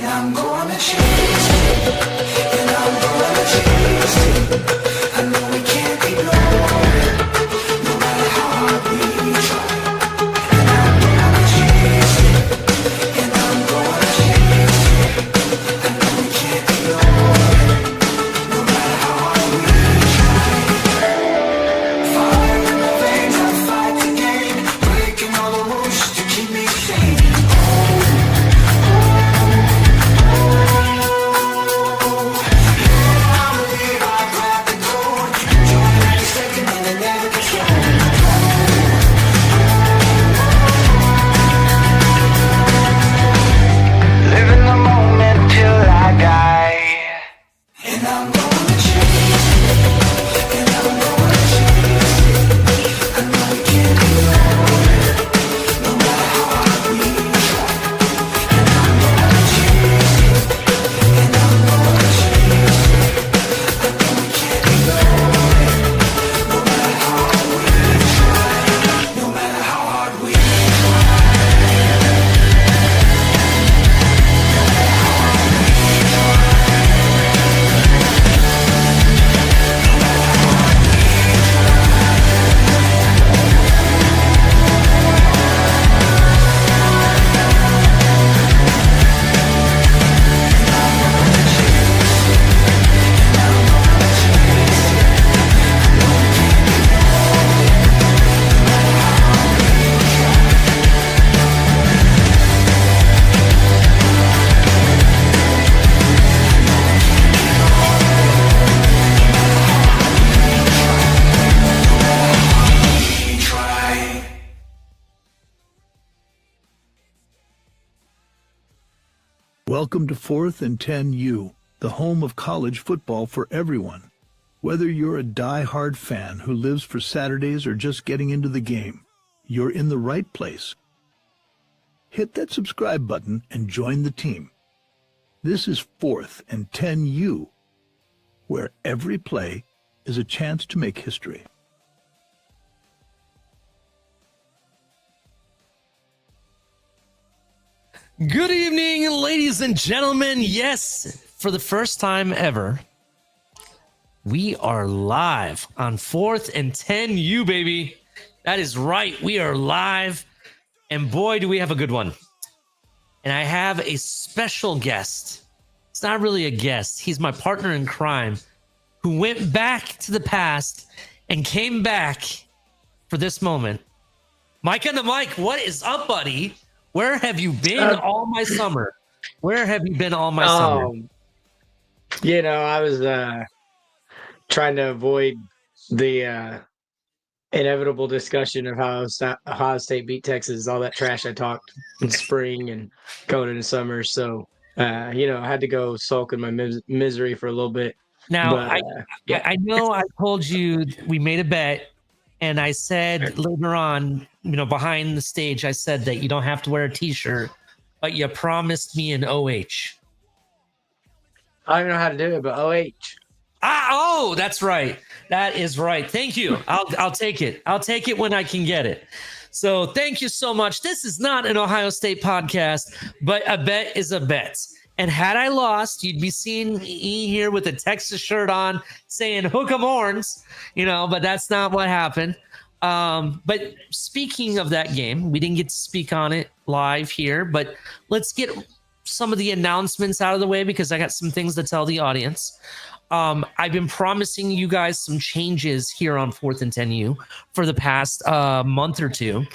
I'm gonna chase it, and I'm gonna chase it. I know we can't ignore it, no matter how hard we try. And I'm gonna chase it, and I'm gonna chase it. I know we can't ignore it, no matter how hard we try. Fire in the veins, I fight to gain, breaking all the rules to keep me sane. Living the moment till I die. And I'm gonna chase it, and I'm gonna chase it. I know we can't ignore it, no matter how hard we try. And I'm gonna chase it, and I'm gonna chase it. I know we can't ignore it, no matter how hard we try. No matter how hard we try. Welcome to 4th and 10U, the home of college football for everyone. Whether you're a die-hard fan who lives for Saturdays or just getting into the game, you're in the right place. Hit that subscribe button and join the team. This is 4th and 10U, where every play is a chance to make history. Good evening, ladies and gentlemen. Yes, for the first time ever, we are live on 4th and 10U, baby. That is right. We are live. And boy, do we have a good one. And I have a special guest. It's not really a guest. He's my partner in crime who went back to the past and came back for this moment. Mike on the mic, what is up, buddy? Where have you been all my summer? Where have you been all my summer? I was trying to avoid the inevitable discussion of how Ohio State beat Texas, all that trash I talked in spring and going into summer. So, I had to go sulk in my misery for a little bit. Now, But, I know I told you we made a bet, and I said later on, behind the stage, I said that you don't have to wear a T-shirt, but you promised me an OH. I don't know how to do it, but OH. Oh, that's right. That is right. Thank you. I'll take it. I'll take it when I can get it. So thank you so much. This is not an Ohio State podcast, but a bet is a bet. And had I lost, you'd be seeing me here with a Texas shirt on saying hook 'em horns, but that's not what happened. But speaking of that game, we didn't get to speak on it live here, but let's get some of the announcements out of the way because I got some things to tell the audience. I've been promising you guys some changes here on 4th and 10U for the past month or two.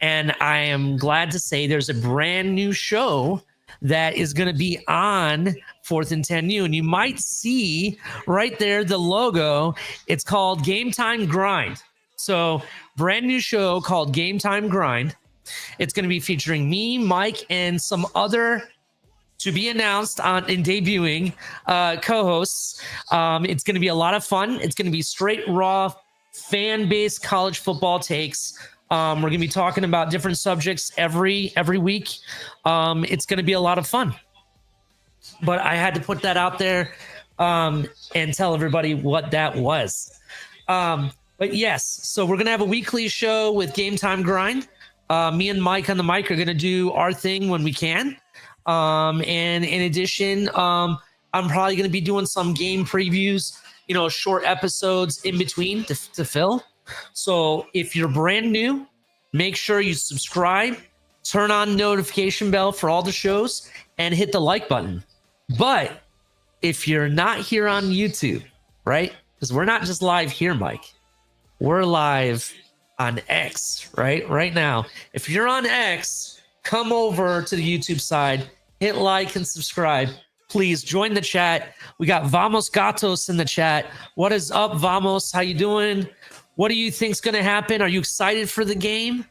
And I am glad to say there's a brand new show that is going to be on 4th and 10U. And you might see right there the logo. It's called Game Time Grind. So brand new show called Game Time Grind. It's going to be featuring me, Mike, and some other to be announced on and debuting co-hosts. It's going to be a lot of fun. It's going to be straight raw fan-based college football takes. We're going to be talking about different subjects every week. It's going to be a lot of fun. But I had to put that out there and tell everybody what that was. But yes, so we're going to have a weekly show with Game Time Grind. Me and Mike on the mic are going to do our thing when we can. And in addition, I'm probably going to be doing some game previews, short episodes in between to fill. So if you're brand new, make sure you subscribe, turn on notification bell for all the shows, and hit the like button. But if you're not here on YouTube, right? Because we're not just live here, Mike. We're live on X, right now. If you're on X, come over to the YouTube side, hit like and subscribe. Please join the chat. We got Vamos Gatos in the chat. What is up, Vamos? How you doing? What do you think's going to happen? Are you excited for the game?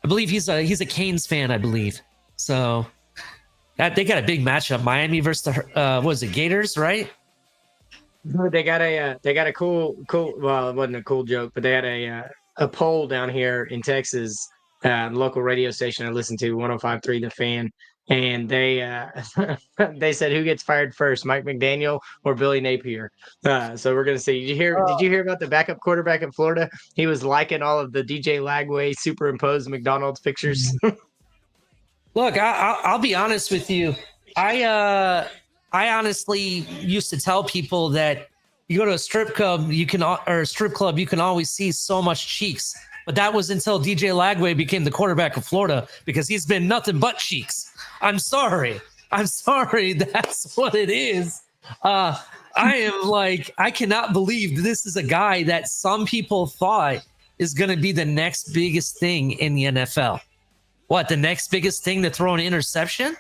I believe he's a Canes fan, I believe. So they got a big matchup. Miami versus the Gators, right? They got a cool. Well, it wasn't a cool joke, but they had a poll down here in Texas, local radio station I listen to, 105.3 The Fan, and they they said who gets fired first, Mike McDaniel or Billy Napier. So we're gonna see. Did you hear about the backup quarterback in Florida? He was liking all of the DJ Lagway superimposed McDonald's pictures. Look, I'll be honest with you. I honestly used to tell people that you go to a strip club, you can always see so much cheeks. But that was until DJ Lagway became the quarterback of Florida, because he's been nothing but cheeks. I'm sorry. That's what it is. I cannot believe this is a guy that some people thought is going to be the next biggest thing in the NFL. What, the next biggest thing to throw an interception?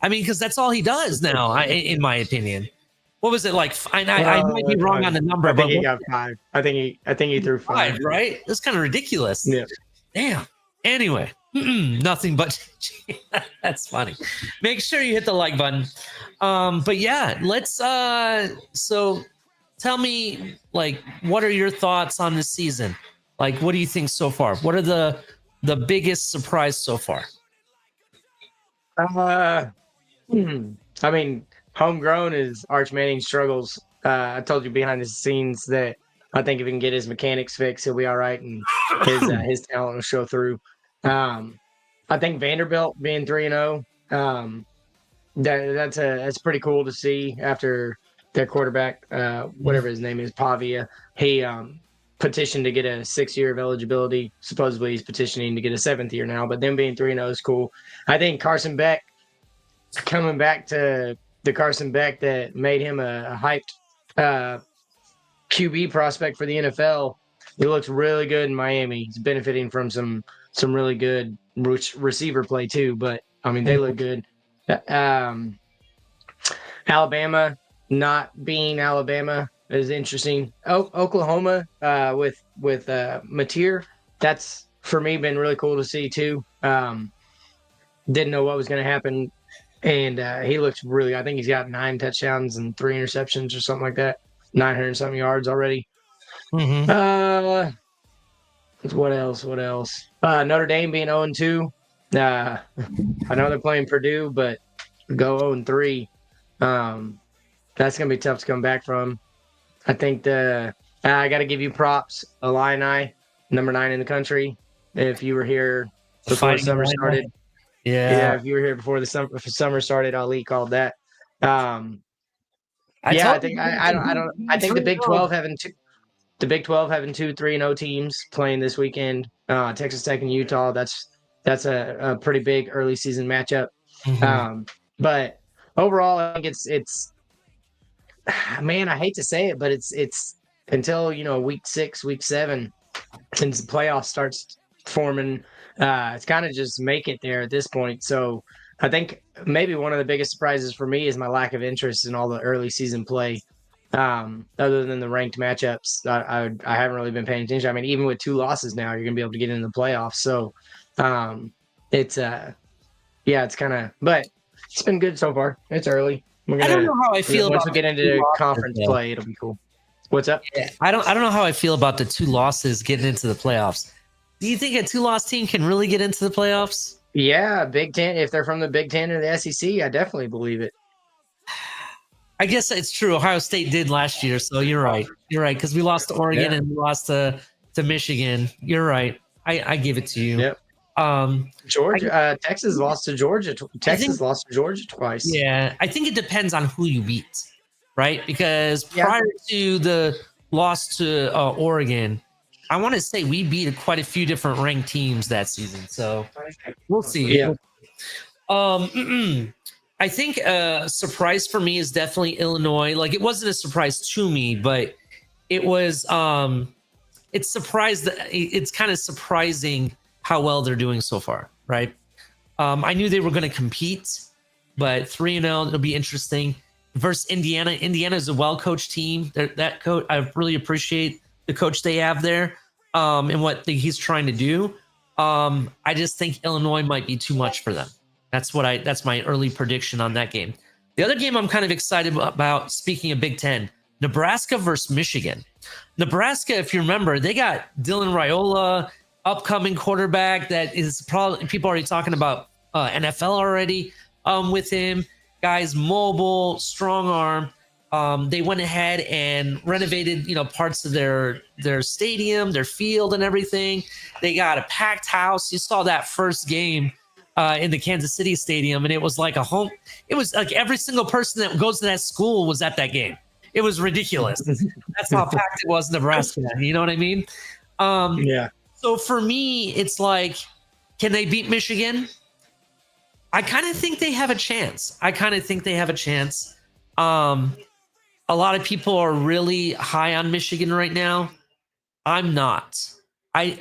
I mean, because that's all he does now, in my opinion. What was it like? I might be wrong on the number, but he got 5. I think he threw 5. Right? That's kind of ridiculous. Yeah. Damn. Anyway, nothing but that's funny. Make sure you hit the like button. But yeah, let's. So, tell me, like, what are your thoughts on this season? Like, what do you think so far? What are the biggest surprise so far? I mean, homegrown is Arch Manning struggles. I told you behind the scenes that I think if he can get his mechanics fixed, he'll be all right, and his talent will show through. I think Vanderbilt being 3-0, that's pretty cool to see after their quarterback, whatever his name is, Pavia. He petitioned to get a 6th year of eligibility. Supposedly he's petitioning to get a 7th year now, but them being 3-0 is cool. I think Carson Beck coming back to the Carson Beck that made him a hyped QB prospect for the NFL. He looks really good in Miami. He's benefiting from some really good receiver play too, but I mean, they look good. Alabama not being Alabama is interesting. Oklahoma with Mateer, that's for me been really cool to see too. Didn't know what was going to happen, and he looks really. I think he's got 9 touchdowns and 3 interceptions or something like that. 900 something yards already. Mm-hmm. What else? Notre Dame being 0-2. I know they're playing Purdue, but go 0-3. That's gonna be tough to come back from. I think I got to give you props. Illini, number 9 in the country. If you were here before the summer started, yeah. If you were here before the summer started, Ali called that. I think the Big 12 having two. The Big 12 having 2 3-0 teams playing this weekend. Texas Tech and Utah. That's a pretty big early season matchup. Mm-hmm. But overall, I think it's man, I hate to say it, but it's until week 6, week 7, since the playoff starts forming, it's kind of just make it there at this point. So I think maybe one of the biggest surprises for me is my lack of interest in all the early season play. Other than the ranked matchups, I haven't really been paying attention. I mean, even with 2 losses now, you're gonna be able to get into the playoffs. So it's kind of, but it's been good so far. It's early. I don't know how I feel once about we get into conference play. It'll be cool. What's up? Yeah, I don't know how I feel about the 2 losses getting into the playoffs. Do you think a 2-loss team can really get into the playoffs? Yeah, Big Ten. If they're from the Big Ten or the SEC, I definitely believe it. I guess it's true. Ohio State did last year, so you're right. You're right, because we lost to Oregon and we lost to Michigan. You're right. I give it to you. Yep. Georgia, Texas lost to Georgia. Texas think- lost to Georgia twice. Yeah, I think it depends on who you beat, right? Because Yeah. prior to the loss to Oregon, I want to say we beat quite a few different ranked teams that season. So we'll see. Yeah. I think a surprise for me is definitely Illinois. Like it wasn't a surprise to me, but it was it's kind of surprising how well they're doing so far, right? I knew they were going to compete, but 3-0, it'll be interesting. Versus Indiana. Indiana is a well-coached team. That coach, I really appreciate the coach they have there, and what he's trying to do. I just think Illinois might be too much for them. That's my early prediction on that game. The other game I'm kind of excited about, speaking of Big Ten, Nebraska versus Michigan. Nebraska, if you remember, they got Dylan Raiola, upcoming quarterback that is probably people already talking about NFL already with him. Guys, mobile, strong arm. They went ahead and renovated, parts of their stadium, their field, and everything. They got a packed house. You saw that first game in the Kansas City stadium, and it was like a home. It was like every single person that goes to that school was at that game. It was ridiculous. That's how packed it was in Nebraska. You know what I mean? Yeah. So for me, it's like, can they beat Michigan? I kind of think they have a chance. A lot of people are really high on Michigan right now. I'm not. I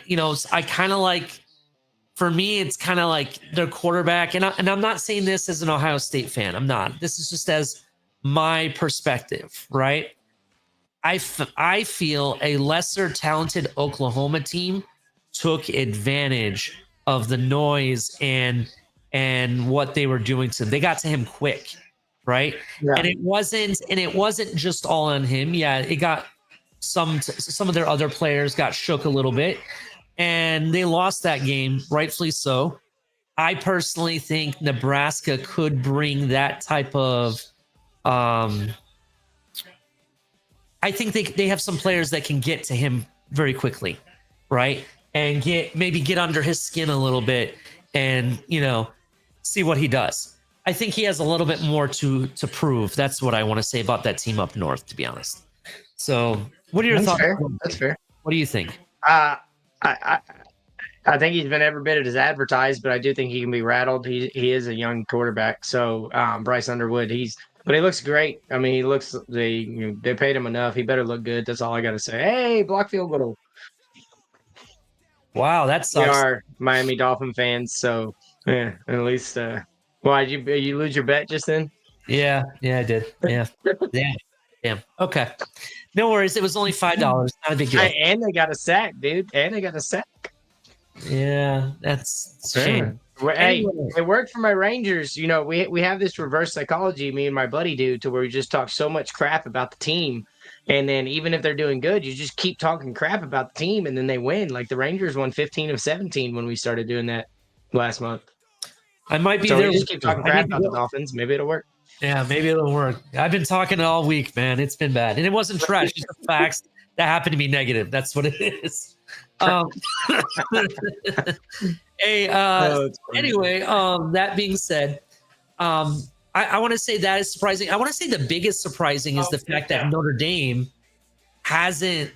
kind of like, for me, it's kind of like their quarterback. And I'm not saying this as an Ohio State fan. I'm not. This is just as my perspective, right? I feel a lesser talented Oklahoma team took advantage of the noise and what they were doing to him. They got to him quick, right? Yeah. And it wasn't just all on him. Yeah, it got some of their other players got shook a little bit, and they lost that game, rightfully so. I personally think Nebraska could bring that type of I think they have some players that can get to him very quickly, right? And get under his skin a little bit and, see what he does. I think he has a little bit more to prove. That's what I want to say about that team up north, to be honest. So what are your thoughts? Fair. That's fair. What do you think? I think he's been every bit as advertised, but I do think he can be rattled. He is a young quarterback. So Bryce Underwood, but he looks great. I mean, they paid him enough. He better look good. That's all I got to say. Hey, block field goal. Wow, that sucks. We are Miami Dolphin fans, so yeah, at least. Why did you lose your bet just then? Yeah, I did. Yeah. Damn. Okay. No worries. It was only $5. Not a big deal. And they got a sack, dude. Yeah, that's a shame. Hey, it worked for my Rangers. We have this reverse psychology, me and my buddy do, to where we just talk so much crap about the team. And then even if they're doing good, you just keep talking crap about the team, and then they win. Like the Rangers won 15 of 17 when we started doing that last month. I might be So there. we just keep talking crap about the Dolphins. Maybe it'll work. Yeah, maybe it'll work. I've been talking all week, man. It's been bad. And it wasn't trash. It's just facts that happen to be negative. That's what it is. Hey, anyway, that being said, I want to say that is surprising. I want to say the biggest surprising is the fact that Notre Dame hasn't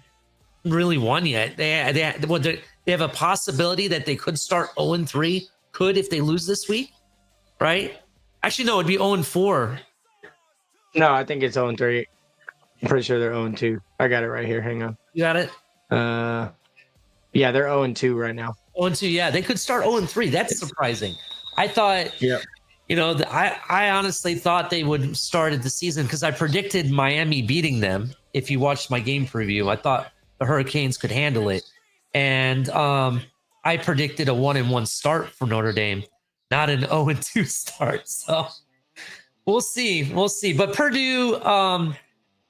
really won yet. They have a possibility that they could start 0-3. Could if they lose this week, right? Actually, no, it'd be 0-4. No, I think it's 0-3. I'm pretty sure they're 0-2. I got it right here. Hang on. You got it? Yeah, they're 0-2 right now. 0-2, yeah. They could start 0-3. That's surprising. I thought, I honestly thought they would started the season because I predicted Miami beating them. If you watched my game preview, I thought the Hurricanes could handle it. And I predicted a 1-1 start for Notre Dame, not an 0-2 start. So we'll see. But Purdue,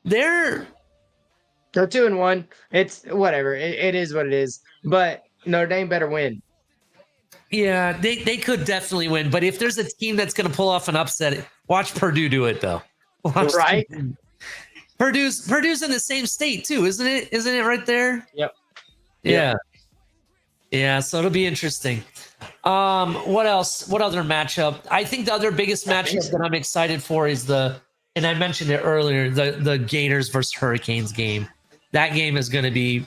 they're 2-1. It's whatever. It is what it is. But Notre Dame better win. Yeah, they could definitely win. But if there's a team that's going to pull off an upset, watch Purdue do it, though. Right? Purdue's in the same state, too, isn't it? Isn't it right there? Yep. Yeah. Yeah, so it'll be interesting. What else? What other matchup? I think the other biggest matchup that I'm excited for is and I mentioned it earlier, the Gators versus Hurricanes game. That game is going to be,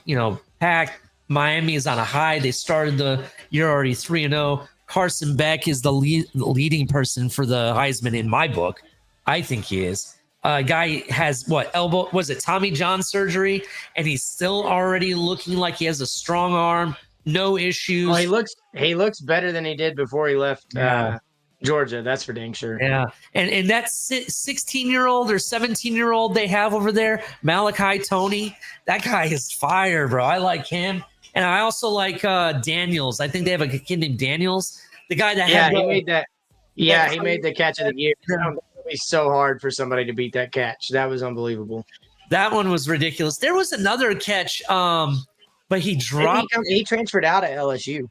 packed. Miami is on a high. They started the year already 3-0. Carson Beck is the leading person for the Heisman in my book. I think he is. Guy has elbow? Was it Tommy John surgery? And he's still already looking like he has a strong arm. No issues. Well, he looks better than he did before he left Yeah. Georgia. That's for dang sure. Yeah, and that 16-year-old or 17-year-old they have over there, Malachi Tony, that guy is fire, bro. I like him, and I also like Daniels. I think they have a kid named Daniels, the guy that he made that. Yeah, he made the catch of the year. It would be so hard for somebody to beat that catch. That was unbelievable. That one was ridiculous. There was another catch, but he dropped. He transferred out of LSU.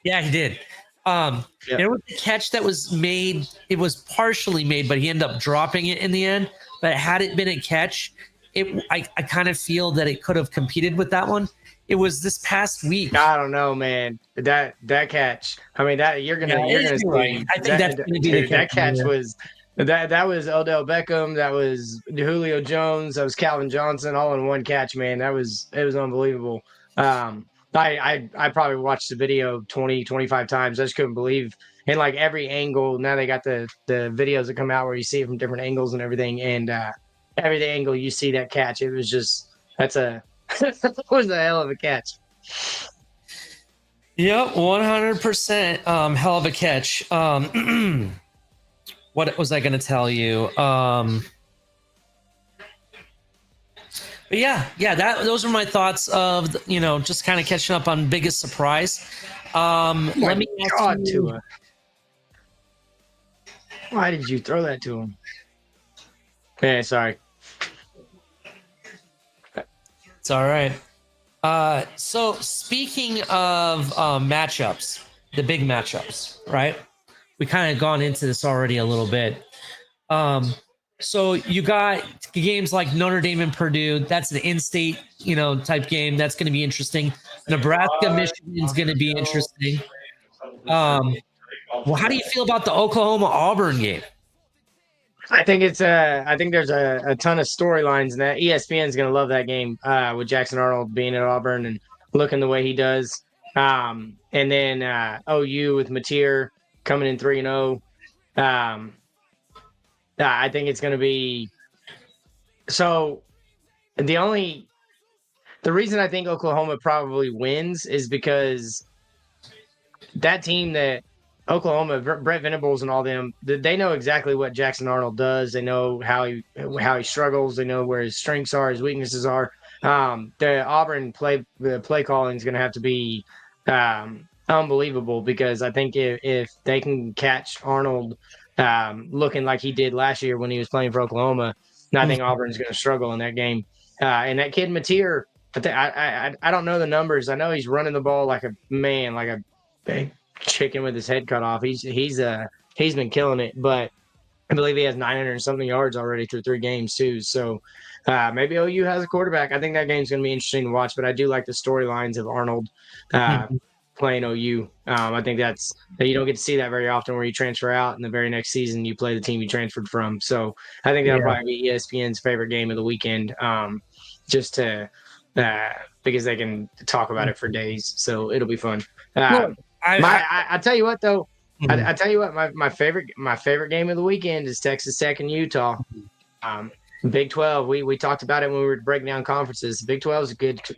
Yeah, he did. There was a catch that was made. It was partially made, but he ended up dropping it in the end. But had it been a catch, I kind of feel that it could have competed with that one. It was this past week. I don't know, man. That catch. I mean, that you're gonna see. Right. I think that's gonna be the that catch was that was Odell Beckham. That was Julio Jones. That was Calvin Johnson, all in one catch, man. It was unbelievable. I probably watched the video 20, 25 times. I just couldn't believe. And like every angle, now they got the videos that come out where you see it from different angles and everything. And every angle you see that catch, it was just that was a hell of a catch. Yep, 100% hell of a catch. What was I going to tell you? But yeah, those are my thoughts of just kind of catching up on biggest surprise. Let me ask you, why did you throw that to him? Yeah, sorry. It's all right. So speaking of matchups, the big matchups, right? We kind of gone into this already a little bit. So you got games like Notre Dame and Purdue. That's an in-state, type game. That's going to be interesting. Nebraska, Michigan is going to be interesting. Well, how do you feel about the Oklahoma Auburn game? I think I think there's a ton of storylines in that. ESPN is going to love that game with Jackson Arnold being at Auburn and looking the way he does. And then OU with Mateer coming in 3-0. I think it's going to be so. The reason I think Oklahoma probably wins is because that team that Oklahoma, Brett Venables and all them, they know exactly what Jackson Arnold does. They know how he struggles. They know where his strengths are, his weaknesses are. The Auburn play calling is going to have to be unbelievable because I think if they can catch Arnold looking like he did last year when he was playing for Oklahoma, I think Auburn's going to struggle in that game. And that kid Mateer, I don't know the numbers. I know he's running the ball like a big chicken with his head cut off. He's been killing it, but I believe he has 900 and something yards already through 3 games too. So maybe OU has a quarterback. I think that game's going to be interesting to watch. But I do like the storylines of Arnold playing OU. I think you don't get to see that very often where you transfer out and the very next season you play the team you transferred from. So I think that'll probably be ESPN's favorite game of the weekend, just to because they can talk about it for days. So it'll be fun. I tell you what though, I tell you what, my favorite game of the weekend is Texas Tech and Utah. Big 12. We talked about it when we were breaking down conferences. Big 12 is a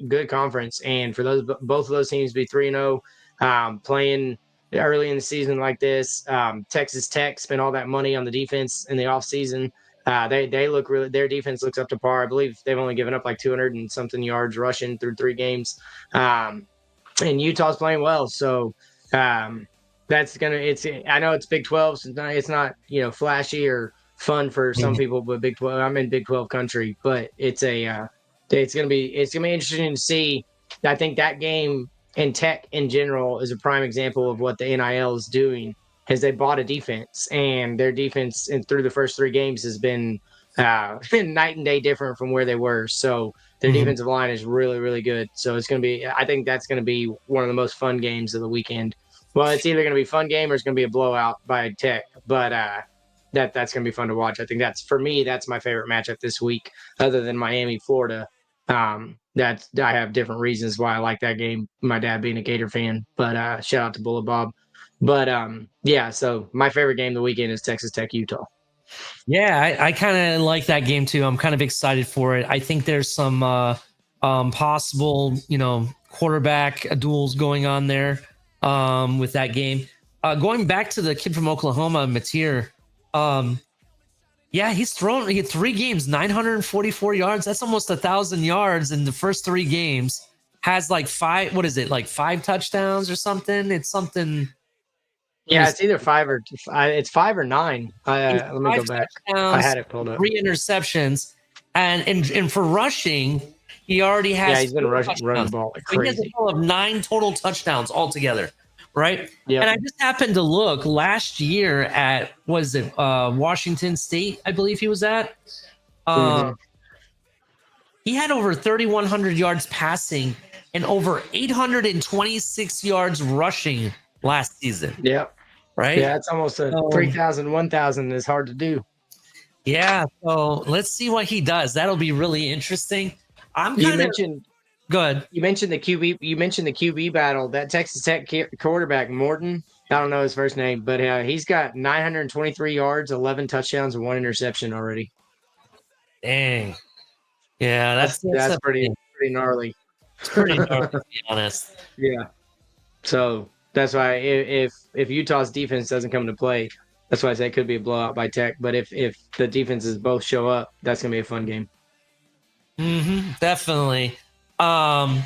good conference, and for both of those teams to be 3-0, playing early in the season like this, Texas Tech spent all that money on the defense in the offseason. They look really. Their defense looks up to par. I believe they've only given up like 200 and something yards rushing through 3 games, and Utah's playing well. So that's gonna. I know it's Big 12, so it's not flashy or fun for some people, but Big 12. I'm in Big 12 country, but it's gonna be interesting to see. I think that game and Tech in general is a prime example of what the NIL is doing. Is they bought a defense, and their defense through the first 3 games has been night and day different from where they were. So their defensive line is really, really good. So it's going to be. I think that's going to be one of the most fun games of the weekend. Well, it's either going to be a fun game or it's going to be a blowout by Tech. But that's going to be fun to watch. I think for me, that's my favorite matchup this week, other than Miami, Florida. That's I have different reasons why I like that game. My dad being a Gator fan, but shout out to Bullet Bob. But yeah, so my favorite game of the weekend is Texas Tech, Utah. Yeah, I kind of like that game too. I'm kind of excited for it. I think there's some possible, quarterback duels going on there with that game. Going back to the kid from Oklahoma, Mateer, he had 3 games, 944 yards. That's almost 1,000 yards in the first 3 games. Has like 5 touchdowns or something? It's something. Yeah, it's either 5 or it's 5 or 9. Let me go back. I had it pulled up. 3 interceptions, and for rushing, he already has. Yeah, he's been running the ball like crazy. He has a total of 9 total touchdowns altogether, right? Yeah. And I just happened to look last year at Washington State, I believe he was at. He had over 3,100 yards passing and over 826 yards rushing last season. Yep. Right? Yeah, it's almost 3,000, 1,000 is hard to do. Yeah, so let's see what he does. That'll be really interesting. You mentioned the QB. You mentioned the QB battle. That Texas Tech quarterback Morton. I don't know his first name, but he's got 923 yards, 11 touchdowns, and 1 interception already. Dang. Yeah, that's pretty gnarly. It's pretty gnarly, to be honest. Yeah. So that's why if Utah's defense doesn't come into play, that's why I say it could be a blowout by Tech. But if the defenses both show up, that's gonna be a fun game. Definitely. And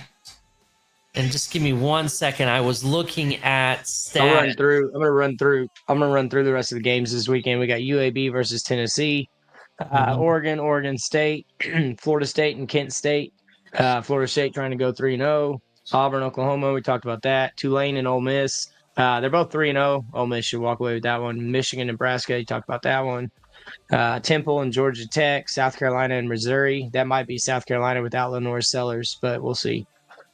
just give me 1 second. I was looking at stats. I'm gonna run through the rest of the games this weekend. We got UAB versus Tennessee, Oregon State, Florida State, and Kent State. Florida State trying to go 3-0. Auburn, Oklahoma, we talked about that. Tulane and Ole Miss. They're both 3-0. Ole Miss should walk away with that one. Michigan, Nebraska, you talked about that one. Temple and Georgia Tech, South Carolina and Missouri. That might be South Carolina without Lenore Sellers, but we'll see.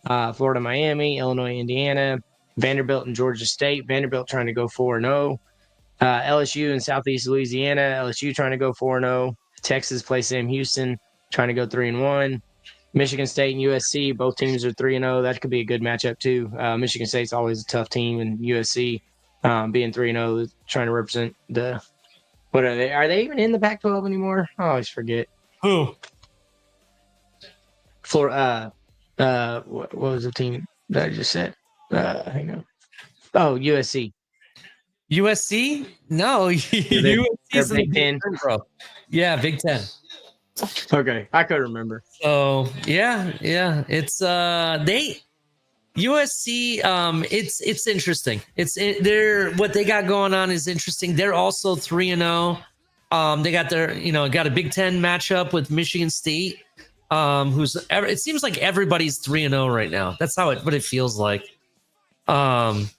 Florida, Miami, Illinois, Indiana, Vanderbilt and Georgia State. Vanderbilt trying to go 4-0. LSU and Southeast Louisiana. LSU trying to go 4-0. Texas plays Sam Houston, trying to go 3-1. Michigan State and USC, both teams are 3-0. That could be a good matchup too. Michigan State's always a tough team, and USC being 3-0, trying to represent the. What are they? Are they even in the Pac-12 anymore? I always forget. Who? What was the team that I just said? Hang on. Oh, USC. USC? No, USC's Big Ten, bro. Yeah, Big Ten. Okay, I couldn't remember. So yeah, it's USC. It's interesting. They're what they got going on is interesting. They're also 3-0. They got got a Big Ten matchup with Michigan State. It seems like everybody's 3-0 right now. That's what it feels like. But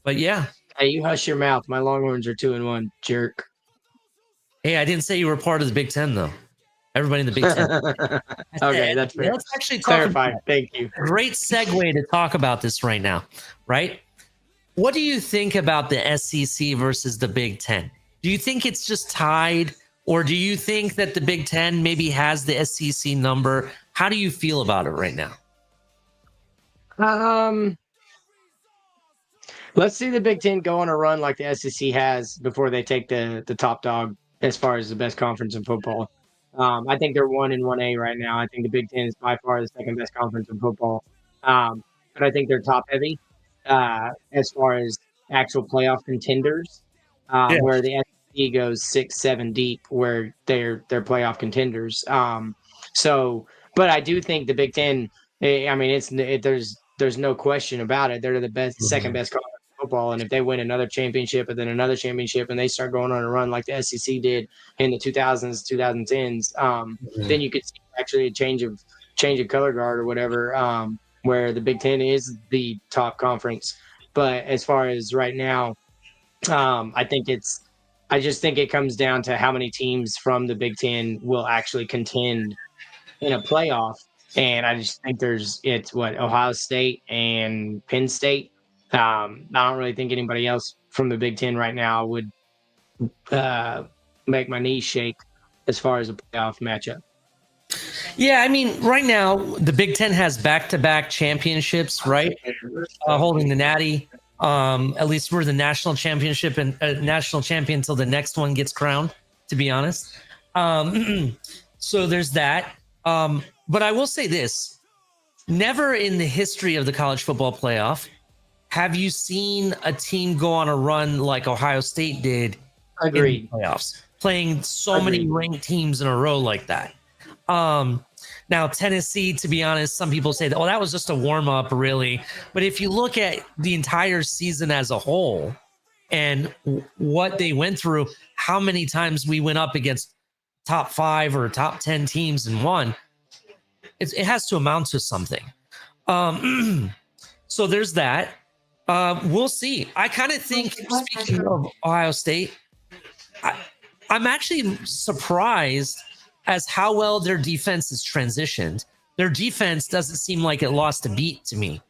yeah. Hey, you hush your mouth. My Longhorns are 2-1, jerk. Hey, I didn't say you were part of the Big Ten though. Everybody in the Big Ten. Okay, that's fair. Let's actually clarify. Thank you. Great segue to talk about this right now, right? What do you think about the SEC versus the Big Ten? Do you think it's just tied, or do you think that the Big Ten maybe has the SEC number? How do you feel about it right now? Let's see the Big Ten go on a run like the SEC has before they take the top dog as far as the best conference in football. I think they're 1 and 1A right now. I think the Big Ten is by far the second best conference in football. But I think they're top heavy as far as actual playoff contenders, where the SEC goes 6-7 deep, where they're playoff contenders. But I do think the Big Ten. I mean, there's no question about it. They're the best, second best conference in football, and if they win another championship and then another championship, and they start going on a run like the SEC did in the 2000s, 2010s, then you could see actually a change of color guard or whatever, where the Big Ten is the top conference. But as far as right now, I just think it comes down to how many teams from the Big Ten will actually contend in a playoff. And I just think it's Ohio State and Penn State I don't really think anybody else from the Big Ten right now would make my knees shake as far as a playoff matchup. Yeah, I mean, right now the Big Ten has back-to-back championships, right? Holding the Natty. At least we're the national championship and national champion until the next one gets crowned. To be honest, so there's that. But I will say this: never in the history of the college football playoff have you seen a team go on a run like Ohio State did Agreed. in the playoffs, playing so many ranked teams in a row like that. Now Tennessee, to be honest, some people say that, that was just a warm up, really. But if you look at the entire season as a whole and what they went through, how many times we went up against top 5 or top 10 teams and won, it has to amount to something. So there's that. We'll see. I kind of think, speaking of Ohio State, I'm actually surprised as how well their defense has transitioned. Their defense doesn't seem like it lost a beat to me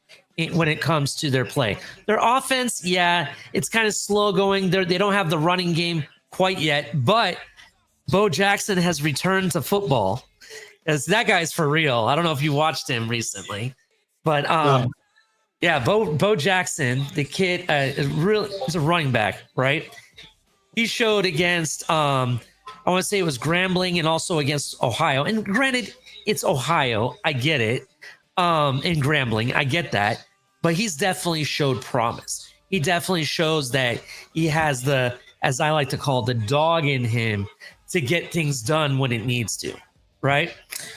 when it comes to their play. Their offense, yeah, it's kind of slow going. They don't have the running game quite yet, but Bo Jackson has returned to football. As that guy's for real. I don't know if you watched him recently, but yeah, Bo Jackson, the kid, really, he's a running back, right? He showed against I want to say it was Grambling and also against Ohio. And granted, it's Ohio. I get it. In Grambling, I get that. But he's definitely showed promise. He definitely shows that he has the, as I like to call it, the dog in him to get things done when it needs to, right?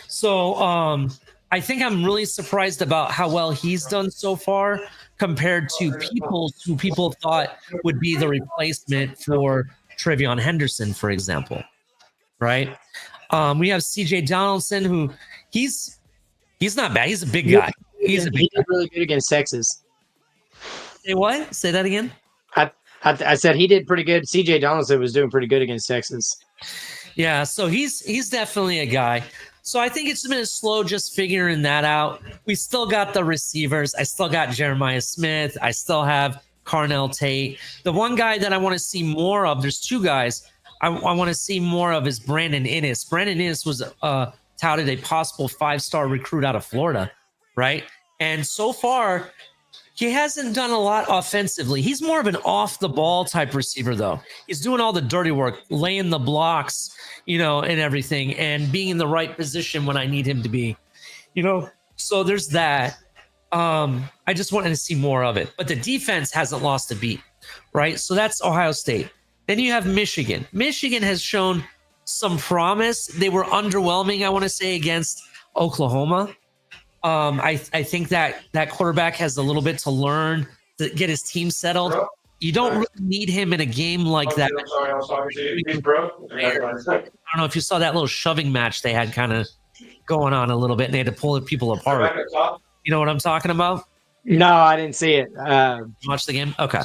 So I think I'm really surprised about how well he's done so far compared to who people thought would be the replacement for Trevion Henderson, for example. Right. We have CJ Donaldson, who he's not bad. He's a big guy. He did really good against Texas. Say what? Say that again. I said he did pretty good. CJ Donaldson was doing pretty good against Texas. Yeah, so he's definitely a guy. So I think it's been slow just figuring that out. We still got the receivers. I still got Jeremiah Smith. I still have Carnell Tate. The one guy that I want to see more of, there's two guys I want to see more of is Brandon Inniss. Brandon Inniss was touted a possible 5-star recruit out of Florida, right? And so far, he hasn't done a lot offensively. He's more of an off-the-ball type receiver, though. He's doing all the dirty work, laying the blocks, and everything, and being in the right position when I need him to be, So there's that. I just wanted to see more of it. But the defense hasn't lost a beat, right? So that's Ohio State. Then you have Michigan. Michigan has shown some promise. They were underwhelming, I want to say, against Oklahoma. I think that quarterback has a little bit to learn to get his team settled. You don't really need him in a game like that. I don't know if you saw that little shoving match they had kind of going on a little bit, and they had to pull people apart. You know what I'm talking about? No, I didn't see it. Watch the game? Okay.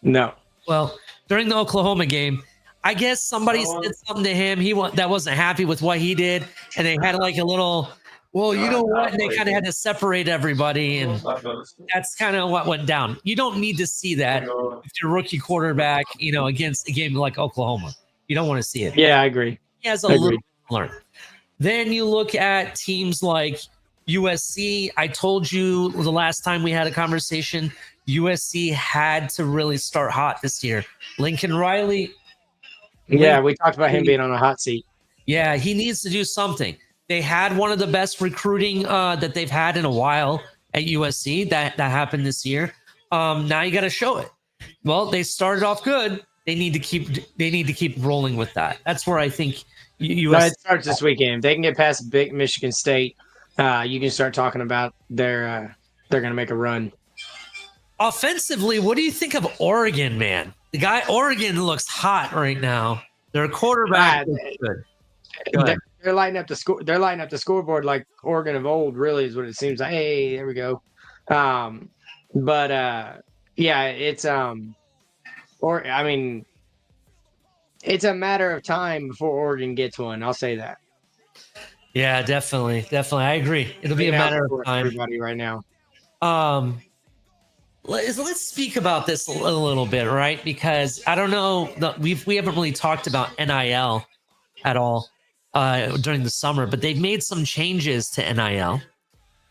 No. Well, during the Oklahoma game, I guess somebody said something to him. That wasn't happy with what he did, and they had like a little, well, you know what? And they kind of had to separate everybody, and that's kind of what went down. You don't need to see that with your rookie quarterback, against a game like Oklahoma. You don't want to see it. Yeah, I agree. He has a little to learn. Then you look at teams like USC. I told you the last time we had a conversation, USC had to really start hot this year. Lincoln Riley. Yeah, we talked about him being on a hot seat. Yeah, he needs to do something. They had one of the best recruiting that they've had in a while at USC. That happened this year. Now you got to show it. Well, they started off good. They need to keep rolling with that. That's where I think USC. It starts this weekend. If they can get past big Michigan State, you can start talking about they're going to make a run. Offensively, what do you think of Oregon, man? The guy Oregon looks hot right now. Their quarterback is good. They're lighting up the score. They're lighting up the scoreboard like Oregon of old. Really, is what it seems like. Hey, there we go. Yeah, it's it's a matter of time before Oregon gets one. I'll say that. Yeah, definitely. I agree. It'll be a matter of time. Everybody right now. let's speak about this a little bit, right? Because I don't know, we haven't really talked about NIL at all during the summer, but they've made some changes to NIL,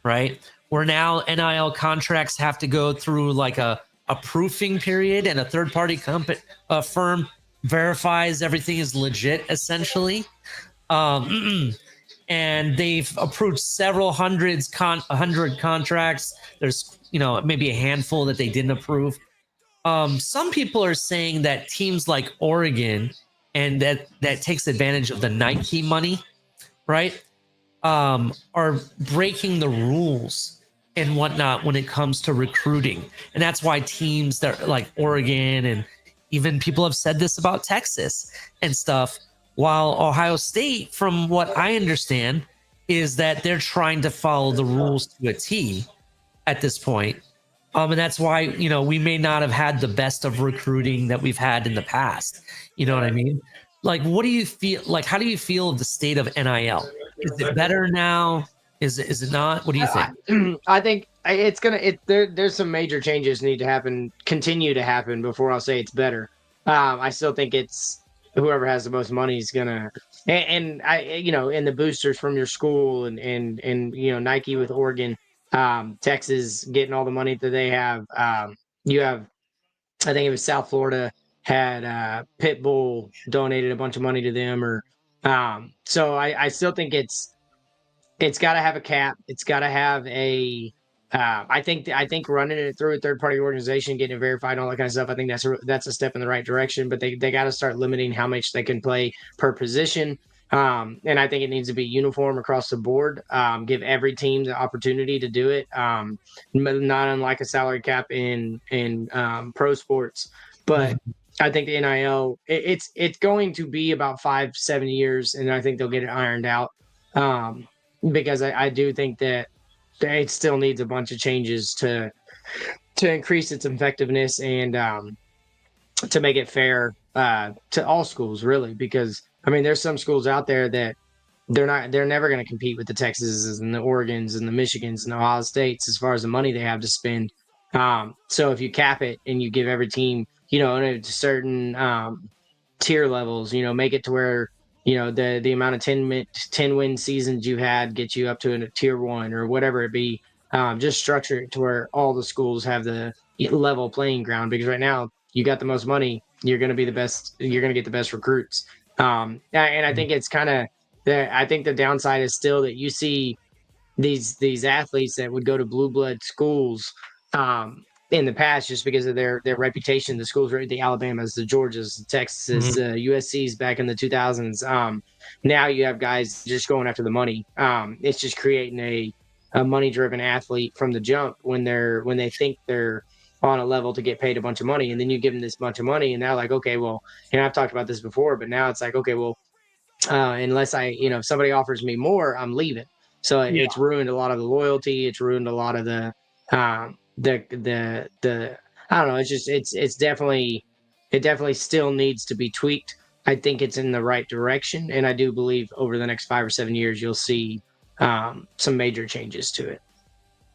right? Where now NIL contracts have to go through like a proofing period, and a third party firm verifies everything is legit, essentially. And they've approved several hundred contracts. There's maybe a handful that they didn't approve. Some people are saying that teams like Oregon, and that takes advantage of the Nike money, right? Are breaking the rules and whatnot when it comes to recruiting. And that's why teams that like Oregon, and even people have said this about Texas and stuff, while Ohio State, from what I understand, is that they're trying to follow the rules to a T at this point. And that's why, we may not have had the best of recruiting that we've had in the past. You know what I mean? Like, what do you feel like? How do you feel of the state of NIL? Is it better now? Is it not? What do you think? I think it's there's some major changes need to happen, continue to happen before I'll say it's better. I still think it's whoever has the most money is gonna, and and the boosters from your school, and Nike with Oregon, Texas getting all the money that they have. You have, I think it was South Florida had Pitbull donated a bunch of money to them, or so I still think it's got to have a cap. It's got to have a. I think running it through a third party organization, getting it verified, and all that kind of stuff. I think that's a step in the right direction. But they got to start limiting how much they can play per position. And I think it needs to be uniform across the board. Give every team the opportunity to do it. Not unlike a salary cap in pro sports, but. I think the NIL it's going to be about 5-7 years, and I think they'll get it ironed out. Because I do think that it still needs a bunch of changes to increase its effectiveness, and to make it fair to all schools, really. Because I mean, there's some schools out there that they're never going to compete with the Texases and the Oregons and the Michigans and the Ohio States as far as the money they have to spend. So if you cap it and you give every team, in certain tier levels, make it to where the amount of 10 win seasons you had get you up to a tier 1 or whatever it be. Just structure it to where all the schools have the level playing ground, because right now you got the most money, you're going to be the best, you're going to get the best recruits. And I think it's kind of I think the downside is still that you see these athletes that would go to blue blood schools in the past, just because of their reputation. The schools, the Alabamas, the Georgias, the Texas, USC's back in the 2000s. Now you have guys just going after the money. It's just creating a money driven athlete from the jump when they think they're on a level to get paid a bunch of money, and then you give them this bunch of money, and they're like, okay, well, I've talked about this before, but now it's like, okay, well, unless if somebody offers me more, I'm leaving. So it's ruined a lot of the loyalty. It's ruined a lot of the I don't know. It's just it definitely still needs to be tweaked. I think it's in the right direction, and I do believe over the next 5 or 7 years you'll see some major changes to it.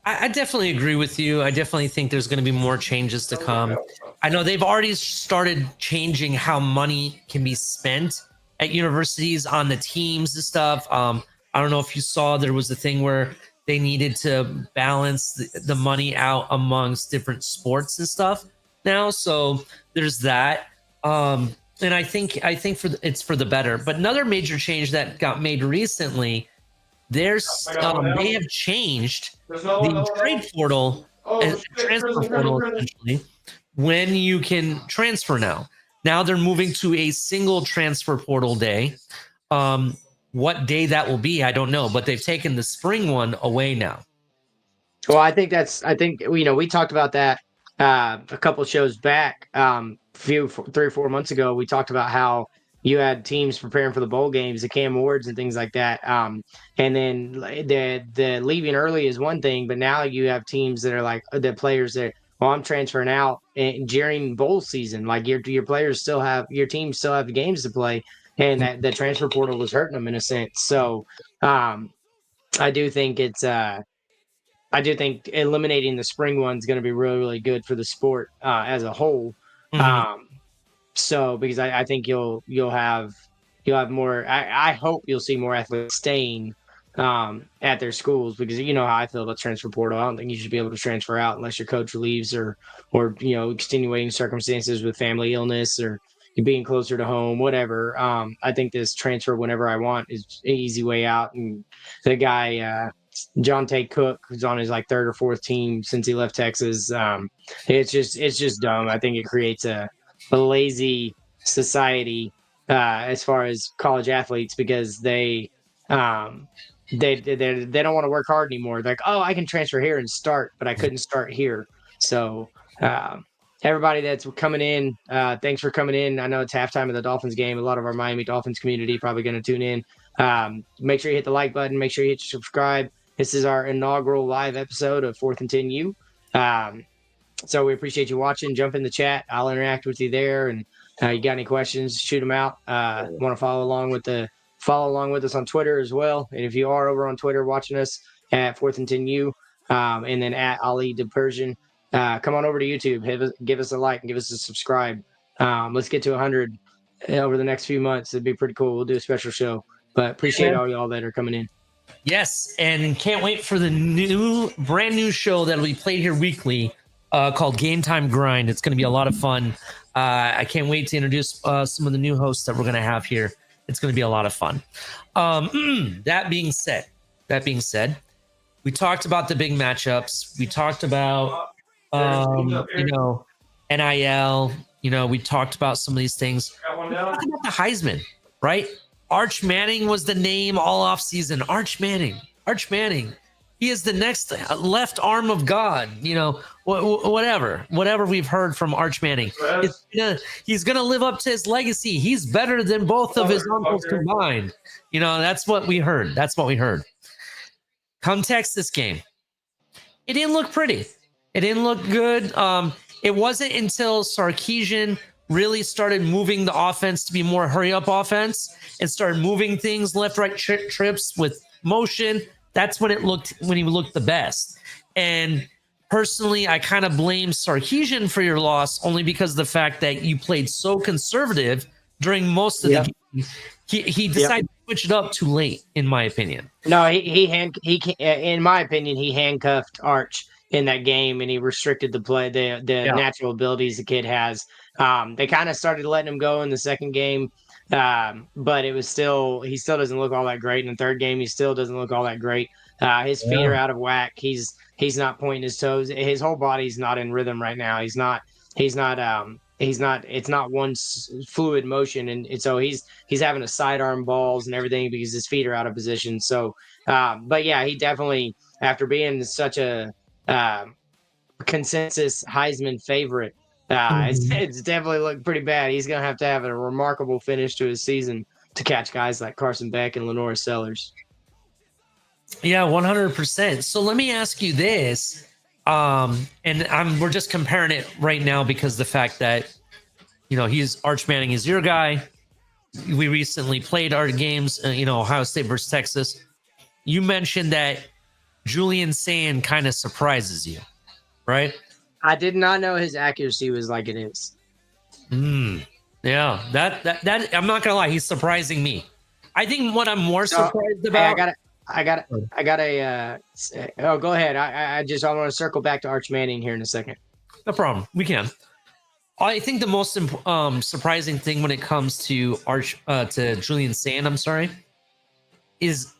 I definitely agree with you. I definitely think there's going to be more changes to come. I know they've already started changing how money can be spent at universities on the teams and stuff. I don't know if you saw, there was a thing where they needed to balance the money out amongst different sports and stuff now. So there's that. And I think it's for the better. But another major change that got made recently, they have changed the trade portal and transfer portal, essentially, when you can transfer now. Now they're moving to a single transfer portal day. What day that will be, I don't know, but they've taken the spring one away now. Well, I think we talked about that a couple shows back. 3 or 4 months ago, we talked about how you had teams preparing for the bowl games, the Cam Awards and things like that. And then the leaving early is one thing, but now you have teams that are like the players that, well, I'm transferring out and during bowl season. Like your players still have, your team still have the games to play, and that the transfer portal was hurting them in a sense. So I do think it's I do think eliminating the spring one is going to be really, really good for the sport as a whole. Mhm. Um, so because I think you'll have more. I hope you'll see more athletes staying at their schools, because you know how I feel about transfer portal. I don't think you should be able to transfer out unless your coach leaves, or extenuating circumstances with family illness, or you being closer to home, whatever. I think this transfer whenever I want is an easy way out. And the guy John Tay Cook, who's on his like third or fourth team since he left Texas, it's just dumb. I think it creates a lazy society as far as college athletes, because um, they don't want to work hard anymore. They're like, oh, I can transfer here and start, but I couldn't start here. So um, everybody that's coming in, thanks for coming in. I know it's halftime of the Dolphins game. A lot of our Miami Dolphins community probably going to tune in. Make sure you hit the like button. Make sure you hit subscribe. This is our inaugural live episode of 4th and 10U. So we appreciate you watching. Jump in the chat. I'll interact with you there. And you got any questions, shoot them out. Want to follow along with us on Twitter as well. And if you are over on Twitter watching us at 4th and 10U, and then at Ali the Persian, come on over to YouTube. Give us a like and give us a subscribe. Let's get to 100 over the next few months. It'd be pretty cool. We'll do a special show. But appreciate all y'all that are coming in. Yes, and can't wait for the brand new show that'll be played here weekly, called Game Time Grind. It's going to be a lot of fun. I can't wait to introduce some of the new hosts that we're going to have here. It's going to be a lot of fun. That being said, we talked about the big matchups. We talked about NIL. We talked about some of these things. We talked about the Heisman, right? Arch Manning was the name all off season. Arch Manning. He is the next left arm of God. Whatever we've heard from Arch Manning, he's gonna live up to his legacy. He's better than both of his uncles combined. That's what we heard. Come Texas game, it didn't look pretty. It didn't look good. It wasn't until Sarkisian really started moving the offense to be more hurry up offense and started moving things left, right, trips with motion. That's when he looked the best. And personally, I kind of blame Sarkisian for your loss, only because of the fact that you played so conservative during most of the game. He decided to switch it up too late, in my opinion. No, in my opinion, he handcuffed Arch in that game, and he restricted the play, the natural abilities the kid has. They kind of started letting him go in the second game, but he still doesn't look all that great. In the third game, he still doesn't look all that great. His feet are out of whack. He's not pointing his toes. His whole body's not in rhythm right now. He's not. It's not one fluid motion, and so he's having to sidearm balls and everything because his feet are out of position. So, but yeah, he definitely, after being such a consensus Heisman favorite, it's definitely looked pretty bad. He's gonna have to have a remarkable finish to his season to catch guys like Carson Beck and Lenora Sellers. Yeah, 100%. So let me ask you this, we're just comparing it right now because the fact that he's Arch Manning is your guy. We recently played our games, Ohio State versus Texas. You mentioned that Julian Sand kind of surprises you, right? I did not know his accuracy was like it is. Yeah, that I'm not gonna lie, he's surprising me. I think what I'm more surprised about. I got go ahead. I want to circle back to Arch Manning here in a second. No problem. We can. I think the most surprising thing when it comes to Julian Sand, is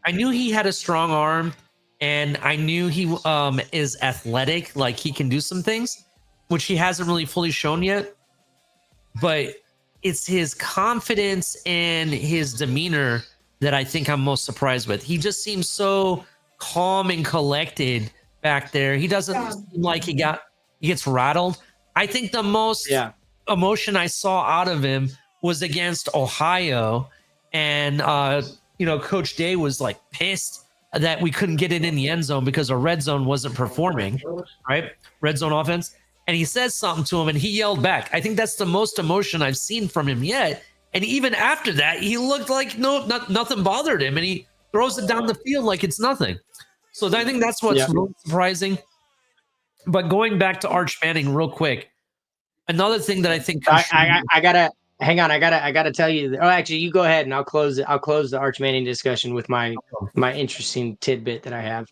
I knew he had a strong arm, and I knew he is athletic, like he can do some things, which he hasn't really fully shown yet. But it's his confidence and his demeanor that I think I'm most surprised with. He just seems so calm and collected back there. He doesn't seem like he gets rattled. I think the most emotion I saw out of him was against Ohio, and Coach Day was like pissed that we couldn't get it in the end zone because our red zone wasn't performing, right? Red zone offense. And he says something to him and he yelled back. I think that's the most emotion I've seen from him yet. And even after that, he looked like nothing bothered him, and he throws it down the field like it's nothing. So I think that's what's Yep. really surprising. But going back to Arch Manning real quick, another thing that I think I gotta hang on. I gotta tell you. Oh, actually, you go ahead and I'll close it. I'll close the Arch Manning discussion with my interesting tidbit that I have.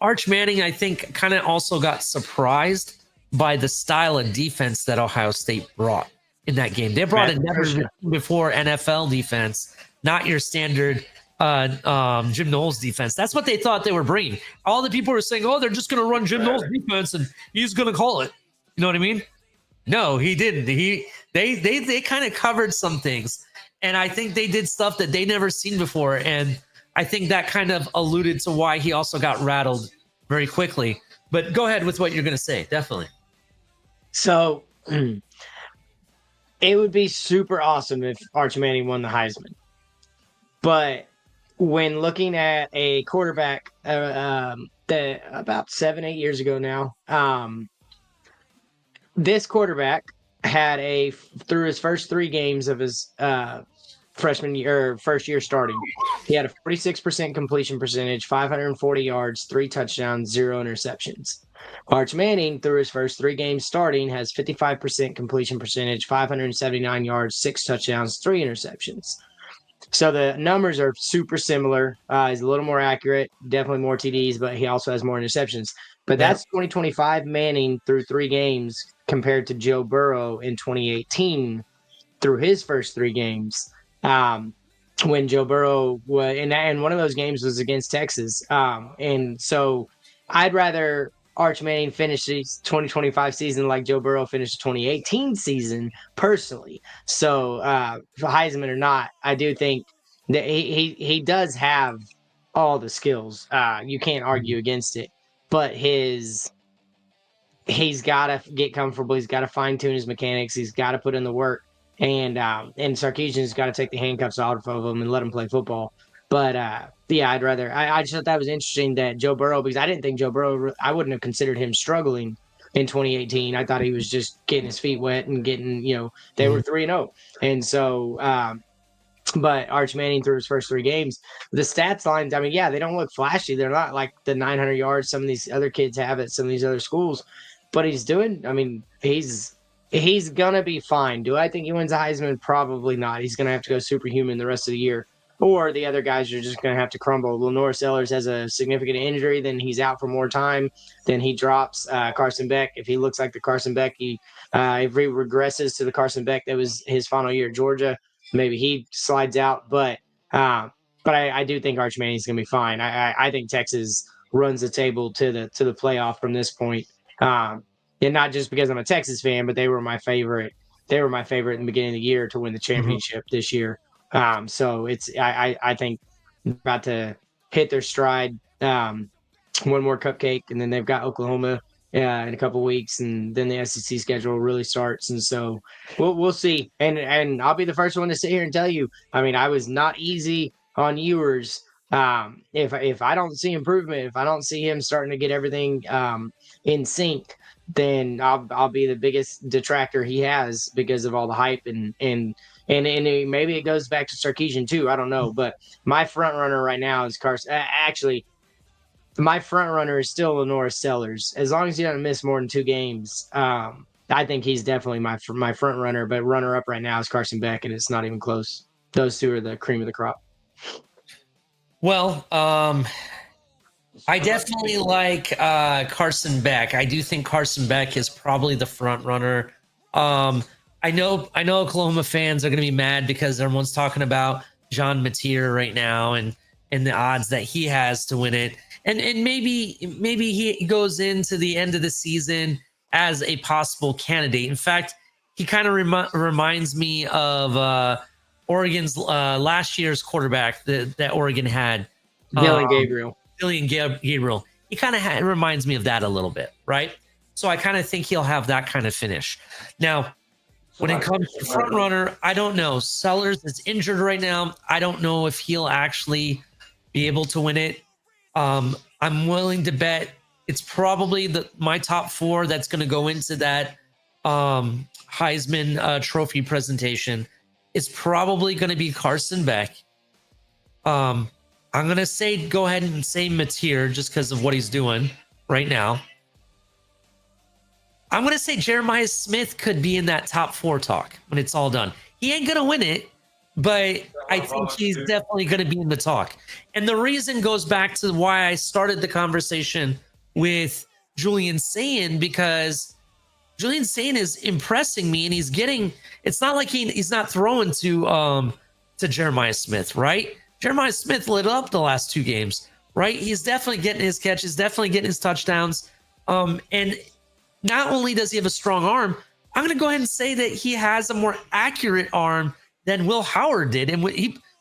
Arch Manning, I think, kind of also got surprised by the style of defense that Ohio State brought in that game. They brought a never before NFL defense, not your standard Jim Knowles defense. That's what they thought they were bringing. All the people were saying, "Oh, they're just going to run Jim Knowles defense, and he's going to call it." You know what I mean? No, he didn't. They kind of covered some things, and I think they did stuff that they never seen before, and I think that kind of alluded to why he also got rattled very quickly. But go ahead with what you're going to say. Definitely. So it would be super awesome if Arch Manning won the Heisman. But when looking at a quarterback that about 7-8 years ago now, this quarterback had through his first 3 games of his freshman year or first year starting, he had a 46% completion percentage, 540 yards, 3 touchdowns, 0 interceptions. Arch Manning, through his first 3 games starting, has 55% completion percentage, 579 yards, 6 touchdowns, 3 interceptions. So the numbers are super similar. He's a little more accurate, definitely more TDs, but he also has more interceptions. But that's 2025 Manning through 3 games compared to Joe Burrow in 2018 through his first 3 games. When Joe Burrow was, and one of those games was against Texas. And so I'd rather Arch Manning finish the 2025 season like Joe Burrow finished the 2018 season personally. So for Heisman or not, I do think that he does have all the skills. You can't argue against it. But he's got to get comfortable. He's got to fine tune his mechanics. He's got to put in the work. And Sarkisian's got to take the handcuffs off of him and let him play football. But yeah, I just thought that was interesting that Joe Burrow, because I didn't think Joe Burrow, I wouldn't have considered him struggling in 2018. I thought he was just getting his feet wet and getting, they were 3-0. And so, but Arch Manning through his first 3 games, the stats lines, I mean, yeah, they don't look flashy. They're not like the 900 yards some of these other kids have at some of these other schools. But he's doing, I mean, he's going to be fine. Do I think he wins a Heisman? Probably not. He's going to have to go superhuman the rest of the year. Or the other guys are just going to have to crumble. Lenore Sellers has a significant injury, then he's out for more time. Then he drops Carson Beck. If he looks like the Carson Beck, if he regresses to the Carson Beck that was his final year at Georgia, maybe he slides out. But I do think Arch Manning's going to be fine. I think Texas runs the table to the playoff from this point. And not just because I'm a Texas fan, but they were my favorite. They were my favorite in the beginning of the year to win the championship this year. So I think they're about to hit their stride. One more cupcake, and then they've got Oklahoma in a couple of weeks, and then the SEC schedule really starts. And so we'll see. And I'll be the first one to sit here and tell you, I mean, I was not easy on Ewers. If I don't see improvement, if I don't see him starting to get everything in sync, then I'll be the biggest detractor he has because of all the hype and maybe it goes back to Sarkisian too. I don't know, but my front runner right now is Carson. Actually, my front runner is still Lenore Sellers. As long as he doesn't miss more than 2 games, I think he's definitely my front runner. But runner up right now is Carson Beck, and it's not even close. Those 2 are the cream of the crop. Well, I definitely like Carson Beck. I do think Carson Beck is probably the front runner. I know Oklahoma fans are going to be mad because everyone's talking about John Mateer right now and the odds that he has to win it. And maybe he goes into the end of the season as a possible candidate. In fact, he kind of reminds me of Oregon's last year's quarterback that Oregon had. Dylan Gabriel. Gabriel. He kind of reminds me of that a little bit, right? So I kind of think he'll have that kind of finish. Now, when it comes to front runner, I don't know. Sellers is injured right now. I don't know if he'll actually be able to win it. I'm willing to bet it's probably my top 4 that's going to go into that Heisman Trophy presentation. It's probably going to be Carson Beck. I'm gonna say go ahead and say Mateer just because of what he's doing right now. I'm gonna say Jeremiah Smith could be in that top 4 talk when it's all done. He ain't gonna win it, but I think he's definitely gonna be in the talk. And the reason goes back to why I started the conversation with Julian Sayin, because Julian Sayin is impressing me, and he's getting. It's not like he's not throwing to Jeremiah Smith, right? Jeremiah Smith lit up the last 2 games, right? He's definitely getting his catches, definitely getting his touchdowns. And not only does he have a strong arm, I'm going to go ahead and say that he has a more accurate arm than Will Howard did. And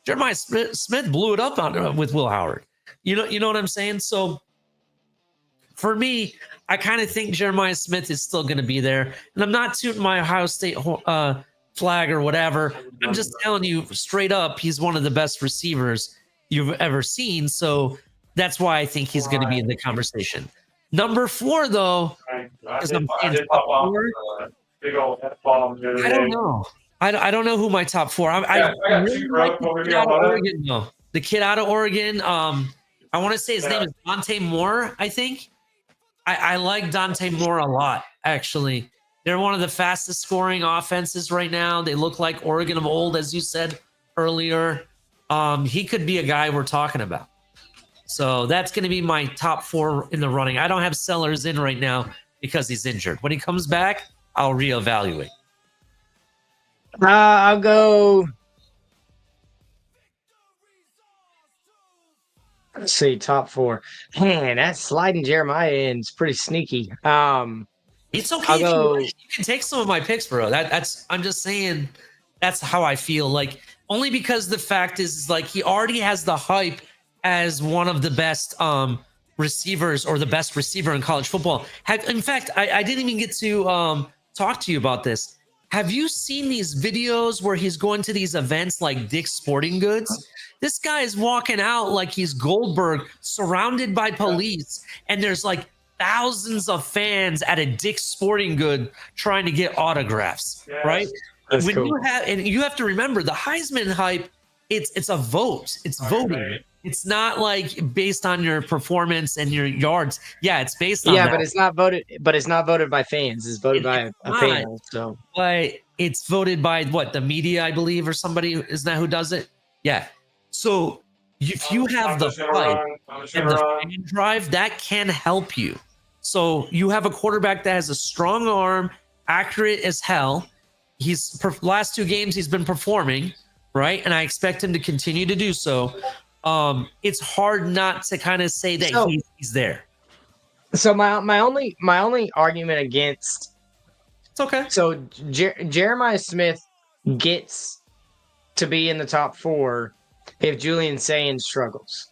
Jeremiah Smith blew it up with Will Howard. You know what I'm saying? So for me, I kind of think Jeremiah Smith is still going to be there. And I'm not tooting my Ohio State flag or whatever. I'm just telling you straight up, he's one of the best receivers you've ever seen. So that's why I think he's going to be in the conversation. Number 4, though, because I'm saying top 4, I don't know. I don't know who my top 4. I really like the kid out of Oregon, though. The kid out of Oregon. I want to say his name is Dante Moore, I think. I like Dante Moore a lot, actually. They're one of the fastest scoring offenses right now. They look like Oregon of old, as you said earlier. He could be a guy we're talking about. So that's going to be my top 4 in the running. I don't have Sellers in right now because he's injured. When he comes back, I'll reevaluate. I'll go. Let's see, top 4. Man, that sliding Jeremiah in is pretty sneaky. It's okay. You can take some of my picks, bro. I'm just saying that's how I feel. Like, only because the fact is like he already has the hype as one of the best receivers, or the best receiver in college football. In fact, I didn't even get to talk to you about this. Have you seen these videos where he's going to these events like Dick's Sporting Goods? This guy is walking out like he's Goldberg, surrounded by police, and there's like thousands of fans at a Dick's Sporting Good trying to get autographs, right? That's when cool. you have to remember the Heisman hype, it's a vote. It's voting. Right. It's not like based on your performance and your yards. Yeah, it's based on that. but it's not voted. But it's not voted by fans. It's voted by a panel. So, but it's voted by what, the media, I believe, or somebody. Isn't that who does it? Yeah. So if you have the hype and the fan drive, that can help you. So you have a quarterback that has a strong arm, accurate as hell. Last 2 games he's been performing, right? And I expect him to continue to do so. It's hard not to kind of say that he's there. So my only argument against, it's okay. So Jeremiah Smith gets to be in the top 4 if Julian Sayin struggles,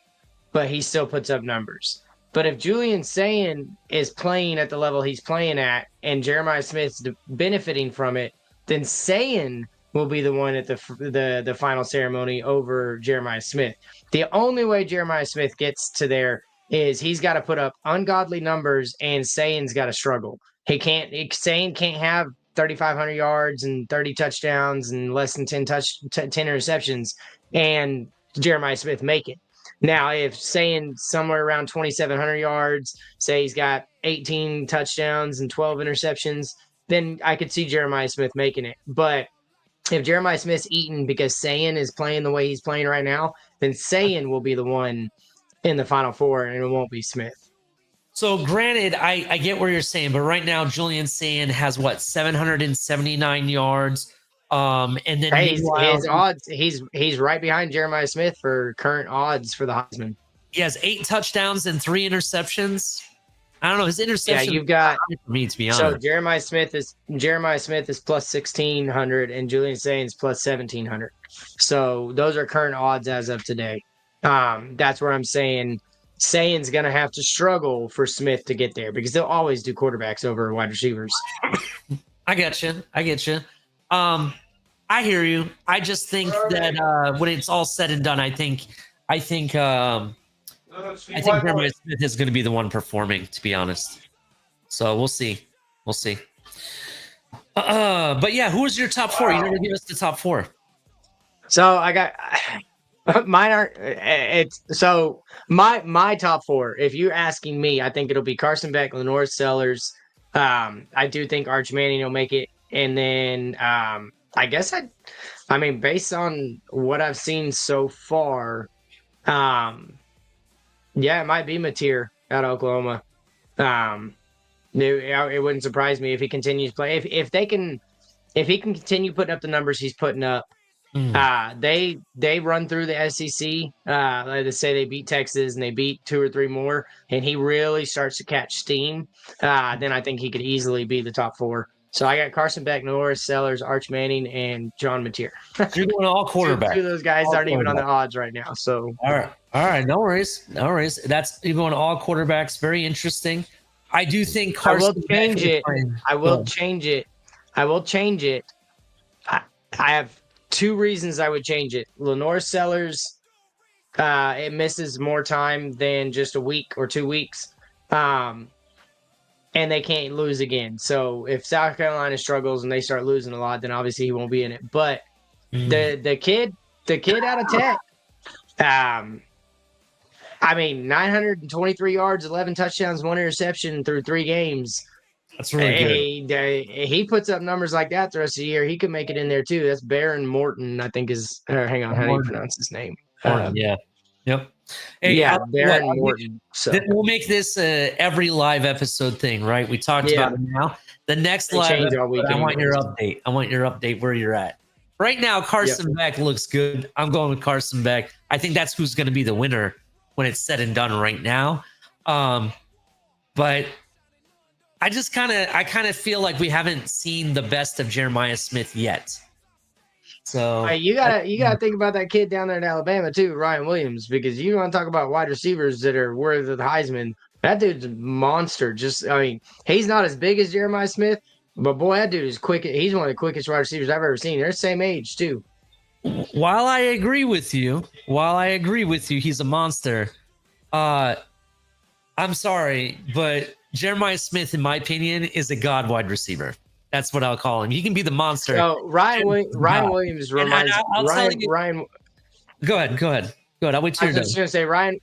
but he still puts up numbers. But if Julian Sayin is playing at the level he's playing at, and Jeremiah Smith's benefiting from it, then Sayin will be the one at the final ceremony over Jeremiah Smith. The only way Jeremiah Smith gets to there is he's got to put up ungodly numbers, and Sayin's got to struggle. Sayin can't have 3,500 yards and 30 touchdowns and less than 10 interceptions, and Jeremiah Smith make it. Now, if Sayin somewhere around 2,700 yards, say he's got 18 touchdowns and 12 interceptions, then I could see Jeremiah Smith making it. But if Jeremiah Smith's eaten because Sayin is playing the way he's playing right now, then Sayin will be the one in the Final 4, and it won't be Smith. So granted, I get what you're saying, but right now Julian Sayin has 779 yards. And then his odds, he's right behind Jeremiah Smith for current odds for the Heisman. He has 8 touchdowns and 3 interceptions. I don't know, his interception. Yeah, you've got for me, to be honest. So Jeremiah Smith is plus 1,600 and Julian Sayin's plus 1,700. So those are current odds as of today. That's where I'm saying Sayin's going to have to struggle for Smith to get there, because they'll always do quarterbacks over wide receivers. I get you. I hear you. I just think that when it's all said and done, I think Jeremiah Smith is going to be the one performing, to be honest. So we'll see. But yeah, who was your top 4? You never give us the top 4. So Mine aren't. It's so my top four. If you're asking me, I think it'll be Carson Beck, Lenore Sellers. I do think Arch Manning will make it, and then I guess I mean, based on what I've seen so far, um, yeah, it might be Mateer out of Oklahoma. It wouldn't surprise me if he continues to play. If he can continue putting up the numbers he's putting up. They run through the SEC. Like they say, they beat Texas and they beat 2 or 3 more, and he really starts to catch steam. Then I think he could easily be the top 4. So I got Carson Beck, Norris, Sellers, Arch Manning, and John Mateer. You're going all quarterback. 2 of those guys all aren't even on the odds right now. So all right, no worries. That's you're going all quarterbacks. Very interesting. I do think Carson. I will change it. I will change it. I will change it. I have 2 reasons I would change it. Lenore Sellers, it misses more time than just a week or 2 weeks. And they can't lose again. So if South Carolina struggles and they start losing a lot, then obviously he won't be in it. But the kid out of Tech, I mean, 923 yards, 11 touchdowns, 1 interception through 3 games. That's really good. He puts up numbers like that the rest of the year. He could make it in there too. That's Baron Morton, I think is. Hang on, how do you pronounce his name? Morton, yeah. Yep. Hey, yeah, Baron Morton. So we'll make this every live episode thing, right? We talked about it now. The next live episode, I want your update. I want your update where you're at. Right now, Carson Beck looks good. I'm going with Carson Beck. I think that's who's going to be the winner when it's said and done right now. But I kind of feel like we haven't seen the best of Jeremiah Smith yet. So you gotta think about that kid down there in Alabama too, Ryan Williams, because you want to talk about wide receivers that are worthy of the Heisman. That dude's a monster. He's not as big as Jeremiah Smith, but boy, that dude is quick. He's one of the quickest wide receivers I've ever seen. They're the same age too. While I agree with you, he's a monster. I'm sorry, but Jeremiah Smith, in my opinion, is a god wide receiver. That's what I'll call him. He can be the monster. So Ryan Williams reminds Ryan. Go ahead. I'll wait till you're done. I was just gonna say Ryan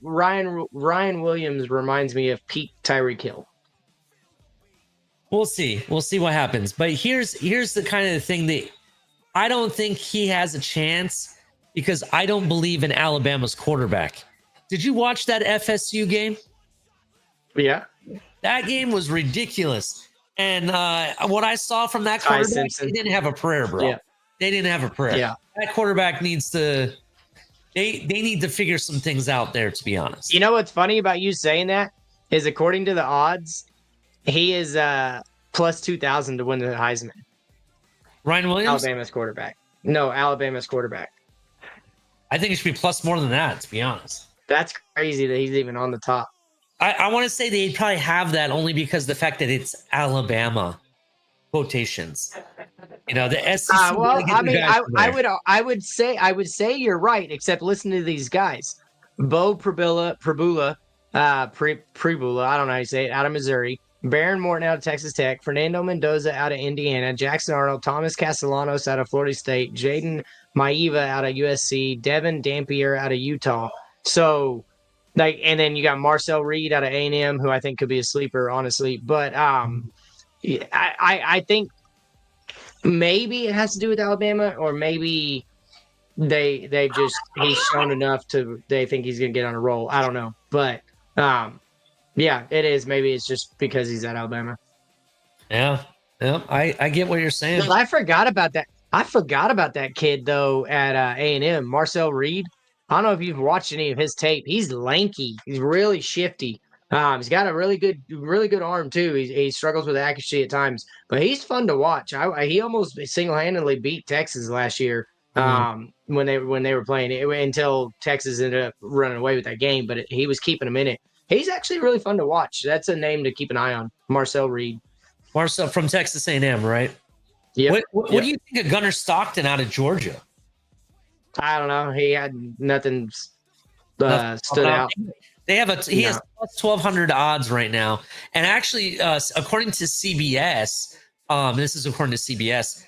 Williams reminds me of Pete Tyreek Hill. We'll see what happens. But here's the kind of thing that I don't think he has a chance because I don't believe in Alabama's quarterback. Did you watch that FSU game? Yeah. That game was ridiculous. And what I saw from that quarterback, they didn't have a prayer, bro. Yeah. They didn't have a prayer. Yeah. That quarterback needs to they need to figure some things out there, to be honest. You know what's funny about you saying that is according to the odds, he is plus 2,000 to win the Heisman. Ryan Williams? Alabama's quarterback. No, Alabama's quarterback. I think it should be plus more than that, to be honest. That's crazy that he's even on the top. I want to say they probably have that only because the fact that it's Alabama quotations. You know, the SEC. Well, I mean, I would say you're right, except listen to these guys. Bo Pribula, I don't know how you say it, out of Missouri. Baron Morton out of Texas Tech. Fernando Mendoza out of Indiana. Jackson Arnold. Thomas Castellanos out of Florida State. Jaden Maiva out of USC. Devin Dampier out of Utah. So, and then you got Marcel Reed out of A&M, who I think could be a sleeper, honestly. But I think maybe it has to do with Alabama, or maybe he's shown enough they think he's going to get on a roll. I don't know, but yeah, it is. Maybe it's just because he's at Alabama. Yeah, I get what you're saying. I forgot about that. I forgot about that kid though at A&M, Marcel Reed. I don't know if you've watched any of his tape. He's lanky. He's really shifty. He's got a really good arm too. He struggles with accuracy at times, but he's fun to watch. He almost single-handedly beat Texas last year when they were playing it, until Texas ended up running away with that game. But he was keeping them in it. He's actually really fun to watch. That's a name to keep an eye on. Marcel Reed. Marcel from Texas A&M, right? Yeah. What do you think of Gunnar Stockton out of Georgia? I don't know. He had nothing stood out. He has plus 1,200 odds right now. And actually, according to CBS, this is according to CBS,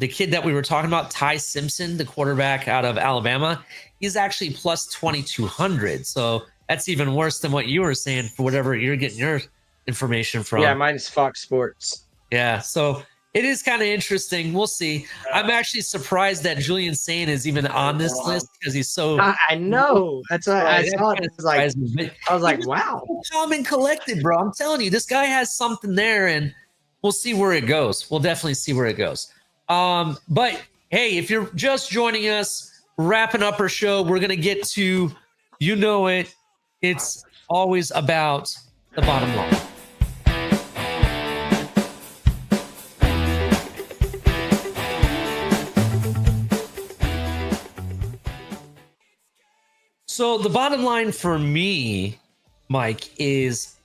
the kid that we were talking about, Ty Simpson, the quarterback out of Alabama, he's actually plus 2,200. So that's even worse than what you were saying for whatever you're getting your information from. Yeah, mine's Fox Sports. Yeah, so it is kind of interesting. We'll see. I'm actually surprised that Julian Sane is even on this list because he's so. I know. That's what I saw. Kinda It. I surprised me, but was like, he's wow. so calm and collected, bro. I'm telling you, this guy has something there, and we'll see where it goes. We'll definitely see where it goes. But hey, if you're just joining us, wrapping up our show, we're gonna get to, you know it. It's always about the bottom line. So the bottom line for me, Mike, is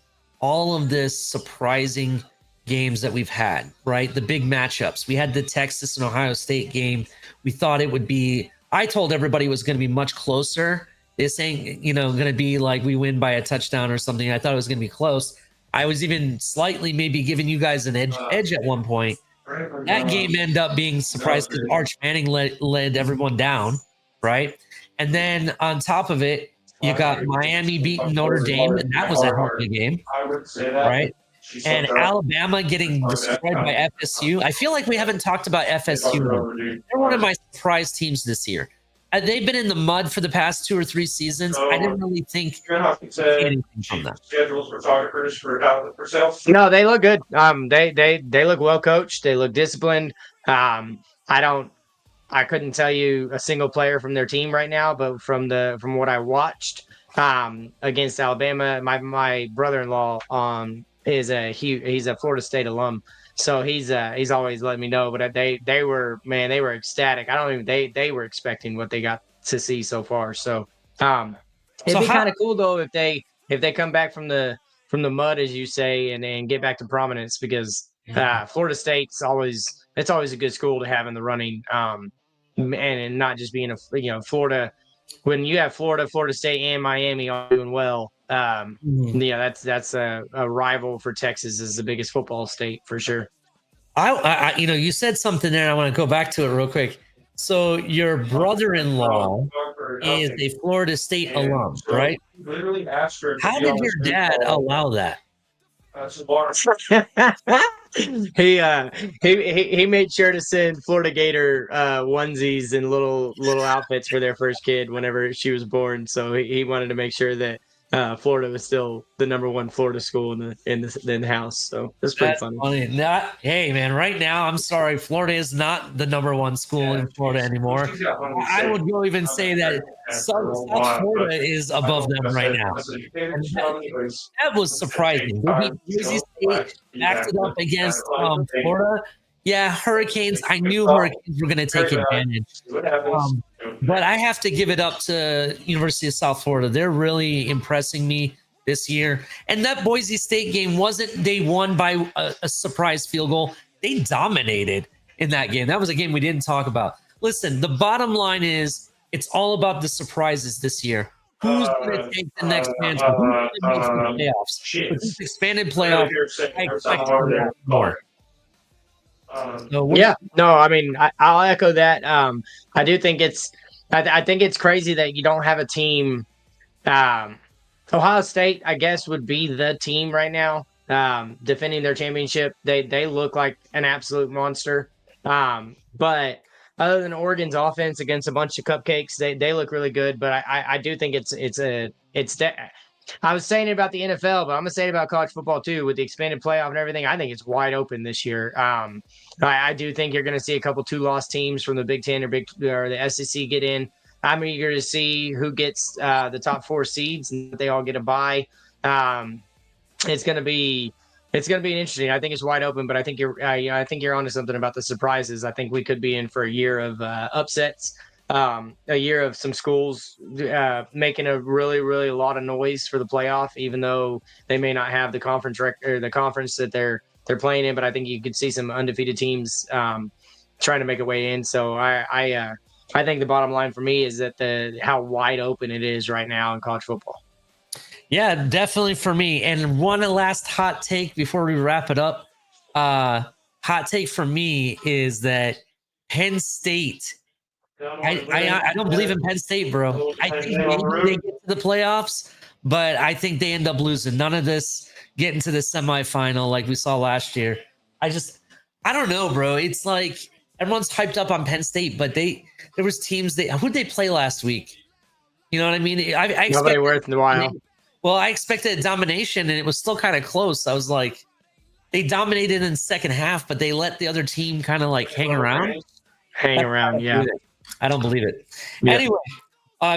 all of this surprising games that we've had, right? The big matchups. We had the Texas and Ohio State game. We thought it would be, I told everybody it was going to be much closer. This ain't, going to be like we win by a touchdown or something. I thought it was going to be close. I was even slightly maybe giving you guys an edge at one point. That game ended up being surprised because Arch Manning led everyone down, right? And then on top of it, you got Miami beating Notre Dame, and that was a hell of a game, right? And Alabama getting destroyed by FSU. I feel like we haven't talked about FSU. They're one of my surprise teams this year. They've been in the mud for the past 2 or 3 seasons. I didn't really think anything from them. No, they look good. They look well coached. They look disciplined. I couldn't tell you a single player from their team right now, but from what I watched against Alabama, my brother-in-law he's a Florida State alum, so he's always letting me know. But they were ecstatic. They were expecting what they got to see so far. So it'd be kind of cool though if they come back from the mud, as you say, and get back to prominence, because Florida State's always a good school to have in the running, and not just being Florida. When you have Florida State, and Miami all doing well, that's a rival for Texas as the biggest football state for sure. I you said something there. I want to go back to it real quick. So your brother-in-law is a Florida State alum, right? How did your dad allow that? He made sure to send Florida Gator onesies and little outfits for their first kid whenever she was born. So he wanted to make sure that Florida was still the number one Florida school in the house. So that's pretty funny. Hey man, right now I'm sorry, Florida is not the number one school in Florida anymore. I would go even say that South Florida is above them right now. That was surprising. They beat Boise State, backed it up against Florida. Yeah, Hurricanes. I knew Hurricanes were going to take advantage. But I have to give it up to University of South Florida. They're really impressing me this year. And that Boise State game they won by a surprise field goal. They dominated in that game. That was a game we didn't talk about. Listen, the bottom line is it's all about the surprises this year. Who's going to take the next mantle? Who's going to make the playoffs? With this expanded playoff, I expect more. I'll echo that. I do think I think it's crazy that you don't have a team. Ohio State, I guess, would be the team right now defending their championship. They look like an absolute monster. But other than Oregon's offense against a bunch of cupcakes, they look really good. But I do think I was saying it about the NFL, but I'm gonna say it about college football too, with the expanded playoff and everything. I think it's wide open this year. I do think you're gonna see a couple 2-loss teams from the Big Ten or the SEC get in. I'm eager to see who gets the top 4 seeds and they all get a bye. It's gonna be interesting. I think it's wide open, but I think you're onto something about the surprises. I think we could be in for a year of upsets. A year of some schools making a really, really lot of noise for the playoff, even though they may not have the conference record or the conference that they're playing in. But I think you could see some undefeated teams trying to make a way in. So I think the bottom line for me is that how wide open it is right now in college football. Yeah, definitely for me. And one last hot take before we wrap it up. Hot take for me is that Penn State I don't believe in Penn State, bro. I think maybe they get to the playoffs, but I think they end up losing. None of this getting to the semifinal like we saw last year. I don't know, bro. It's like everyone's hyped up on Penn State, but there was teams who'd they play last week? You know what I mean? I Nobody expected, worth the while. well, I expected a domination, and it was still kind of close. I was like, they dominated in the second half, but they let the other team kind of like hang around. Yeah. I don't believe it. Yeah. Anyway,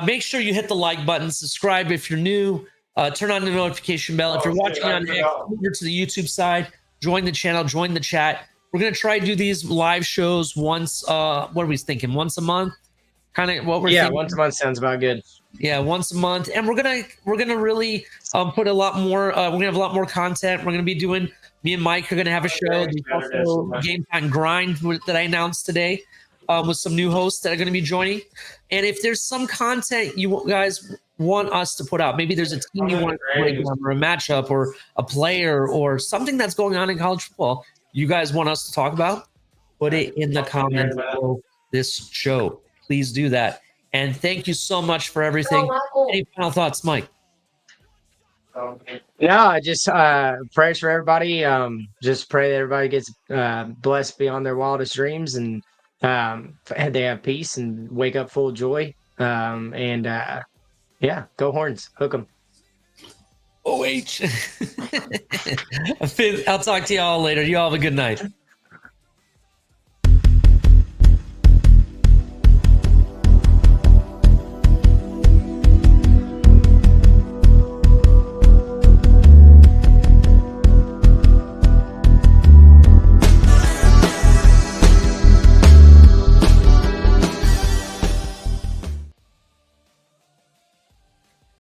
make sure you hit the like button, subscribe if you're new, turn on the notification bell. If you're watching on X, over to the YouTube side, join the channel, join the chat. We're gonna try to do these live shows once. What are we thinking? Once a month? Kind of what we're thinking. Once a month sounds about good. Yeah, once a month, and we're gonna really put a lot more. We're gonna have a lot more content. We're gonna be doing. Me and Mike are gonna have a show. There's also Game Time Grind that I announced today, with some new hosts that are gonna be joining. And if there's some content you guys want us to put out, maybe there's a team you want to break down, or a matchup, or a player, or something that's going on in college football, you guys want us to talk about, put it in the comments below this show. Please do that. And thank you so much for everything. Any final thoughts, Mike? No, just prayers for everybody. Just pray that everybody gets blessed beyond their wildest dreams, and they have peace and wake up full of joy. Yeah, go Horns, hook 'em. OH. I'll talk to y'all later. You all have a good night.